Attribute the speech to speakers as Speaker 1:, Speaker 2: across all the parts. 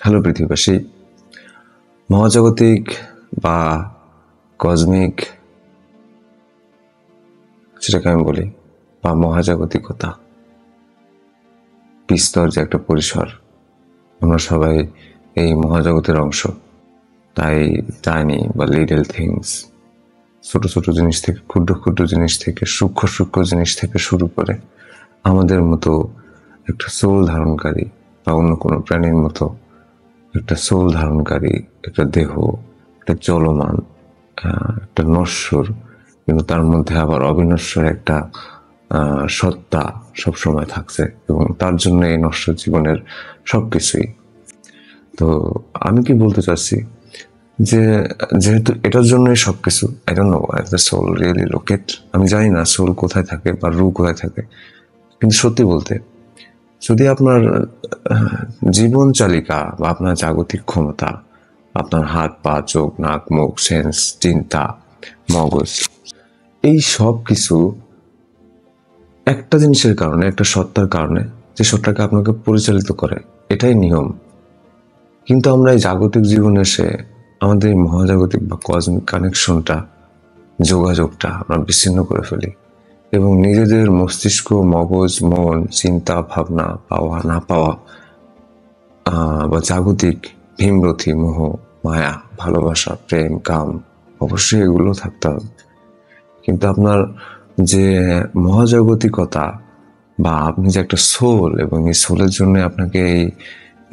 Speaker 1: Hello পৃথিবীবাসী, মহাজাগতিক বা cosmic সেটাকে আমি বলি, বা মহাজাগতিকতা বিস্তর যে একটা পরিসর, আমরা সবাই এই মহাজগতের অংশ। তাই টাইনি বা লিটল থিংস, ছোট ছোট জিনিস থেকে, ক্ষুদ্র ক্ষুদ্র জিনিস থেকে, সূক্ষ্ম সূক্ষ্ম জিনিস থেকে শুরু করে আমাদের মতো একটা সোল ধারণকারী বা অন্য কোনো প্রাণীর মতো একটা সোল ধারণকারী একটা দেহ, একটা চলমান, একটা নশ্বর, কিন্তু তার মধ্যে আবার অবিনশ্বর একটা সত্তা সবসময় থাকছে, এবং তার জন্য এই নশ্বর জীবনের সবকিছুই। তো আমি কি বলতে চাচ্ছি যে যেহেতু এটার জন্যই সবকিছু, I don't know where the soul really locate. আমি জানি না সোল কোথায় থাকে বা রু কোথায় থাকে, কিন্তু সত্যি বলতে যদি আপনার জীবন চালিকা বা আপনার জাগতিক ক্ষমতা, আপনার হাত পা চোখ নাক মুখ সেন্স চিন্তা মগজ, এই সব কিছু একটা জিনিসের কারণে, একটা সত্তার কারণে, যে সত্তাকে আপনাকে পরিচালিত করে, এটাই নিয়ম। কিন্তু আমরা এই জাগতিক জীবনে এসে আমাদের মহাজাগতিক বা কসমিক কানেকশনটা, যোগাযোগটা আমরা বিচ্ছিন্ন করে ফেলি, এবং নিজেদের মস্তিষ্ক মগজ মন চিন্তা ভাবনা পাওয়া না পাওয়া বা জাগতিক ভীমরথী মোহ মায়া ভালোবাসা প্রেম কাম, অবশ্যই এগুলো থাকতে হবে। কিন্তু আপনার যে মহাজাগতিকতা বা আপনি যে একটা সোল, এবং এই সোলের জন্য আপনাকে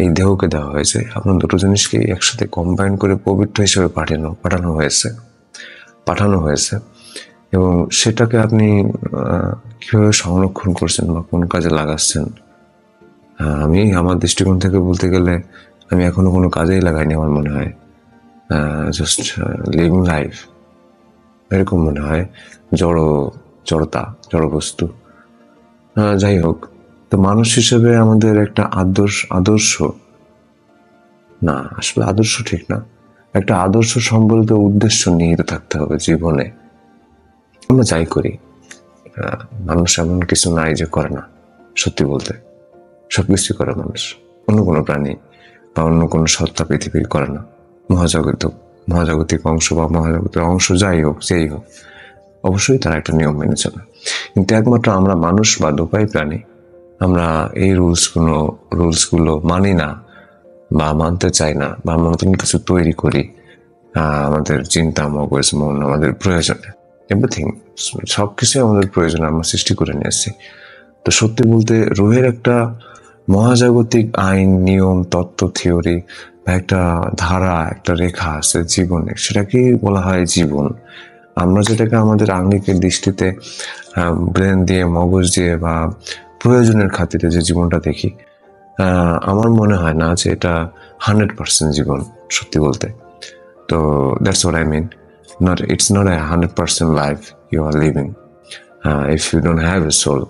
Speaker 1: এই দেহকে দেওয়া হয়েছে, আপনার দুটো জিনিসকে একসাথে কম্বাইন করে পবিত্র হিসেবে পাঠানো হয়েছে। এবং সেটাকে আপনি কিভাবে সংরক্ষণ করছেন বা কোন কাজে লাগাচ্ছেন, আমি আমার দৃষ্টিকোণ থেকে বলতে গেলে আমি এখনো কোনো কাজেই লাগাইনি। আমার মনে হয় জাস্ট লিভিং লাইফ, এরকম মনে হয়। জড়তা জড় বস্তু, যাই হোক। তো মানুষ হিসেবে আমাদের একটা আদর্শ না, আসলে আদর্শ ঠিক না, একটা আদর্শ সম্বলিত উদ্দেশ্য নিহিত থাকতে হবে জীবনে। আমরা যাই করি, মানুষ এমন কিছু নাই যে করে না। সত্যি বলতে সবকিছু করে মানুষ, অন্য কোনো প্রাণী বা অন্য কোনো সত্তা পৃথিবীর করে না। মহাজাগতিক অংশ বা মহাজাগতিক অংশ যাই হোক, যেই হোক, অবশ্যই তারা একটা নিয়ম মেনে চলে। কিন্তু একমাত্র আমরা মানুষ বা দোপাই প্রাণী, আমরা এই রুলসগুলো মানি না বা মানতে চাই না, বা আমরা নতুন কিছু তৈরি করি আমাদের চিন্তা মগজ মন আমাদের প্রয়োজনে, এভরিথিং, সবকিছুই আমাদের প্রয়োজনে আমরা সৃষ্টি করে নিয়েছি। তো সত্যি বলতে রুহের একটা মহাজাগতিক আইন নিয়ম তত্ত্ব থিওরি বা একটা ধারা, একটা রেখা আছে জীবনে, সেটাকেই বলা হয় জীবন। আমরা যেটাকে আমাদের আঙ্গিকের দৃষ্টিতে ব্রেন দিয়ে মগজ দিয়ে বা প্রয়োজনের খাতিরে যে জীবনটা দেখি, আমার মনে হয় না যে এটা 100% জীবন, সত্যি বলতে। তো that's what I mean, it's not a 100% life you are living. If you don't have a soul,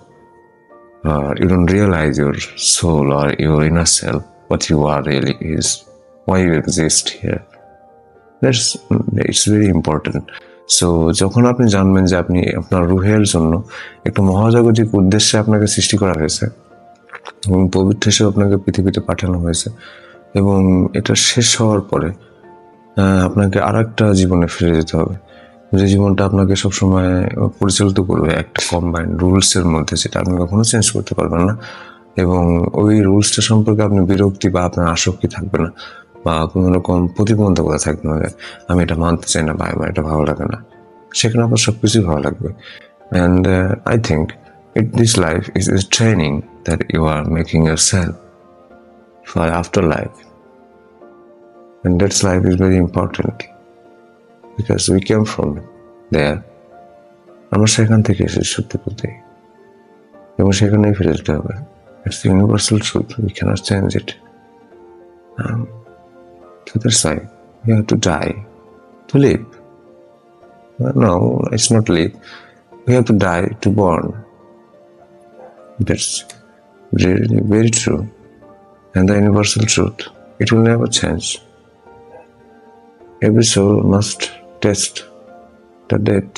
Speaker 1: you don't realize your soul or your inner self, what you are really is, why you exist here. It's very important. So যখন আপনি জানবেন যে আপনি আপনার রুহের জন্য একটা মহাজাগতিক উদ্দেশ্যে আপনাকে সৃষ্টি করা হয়েছে এবং পবিত্র হিসেবে আপনাকে পৃথিবীতে পাঠানো হয়েছে, এবং এটা শেষ হওয়ার পরে আপনাকে আর একটা জীবনে ফিরে যেতে হবে, যে জীবনটা আপনাকে সবসময় পরিচালিত করবে একটা কম্বাইন্ড রুলসের মধ্যে, যেটা আপনি কখনো চেঞ্জ করতে পারবেন না। এবং ওই রুলসটা সম্পর্কে আপনার বিরক্তি বা আপনার আসক্তি থাকবে না, বা কোনো রকম প্রতিবন্ধকতা থাকবে না, আমি এটা মানতে চাই না বা আমার এটা ভালো লাগে না। সেখানে আপনার সবকিছুই ভালো লাগবে। And I think this life is a training that you are making yourself for afterlife, and that life is very important because we came from there. আমরা সেখান থেকে এসেছি সত্যি বলতে, এবং সেখানেই ফিরে যেতে হবে। It's the universal truth, we cannot change it. So that's why we have to die to live. No, it's not live. We have to die to born. That's really very true, and the universal truth, it will never change. Every soul must taste the death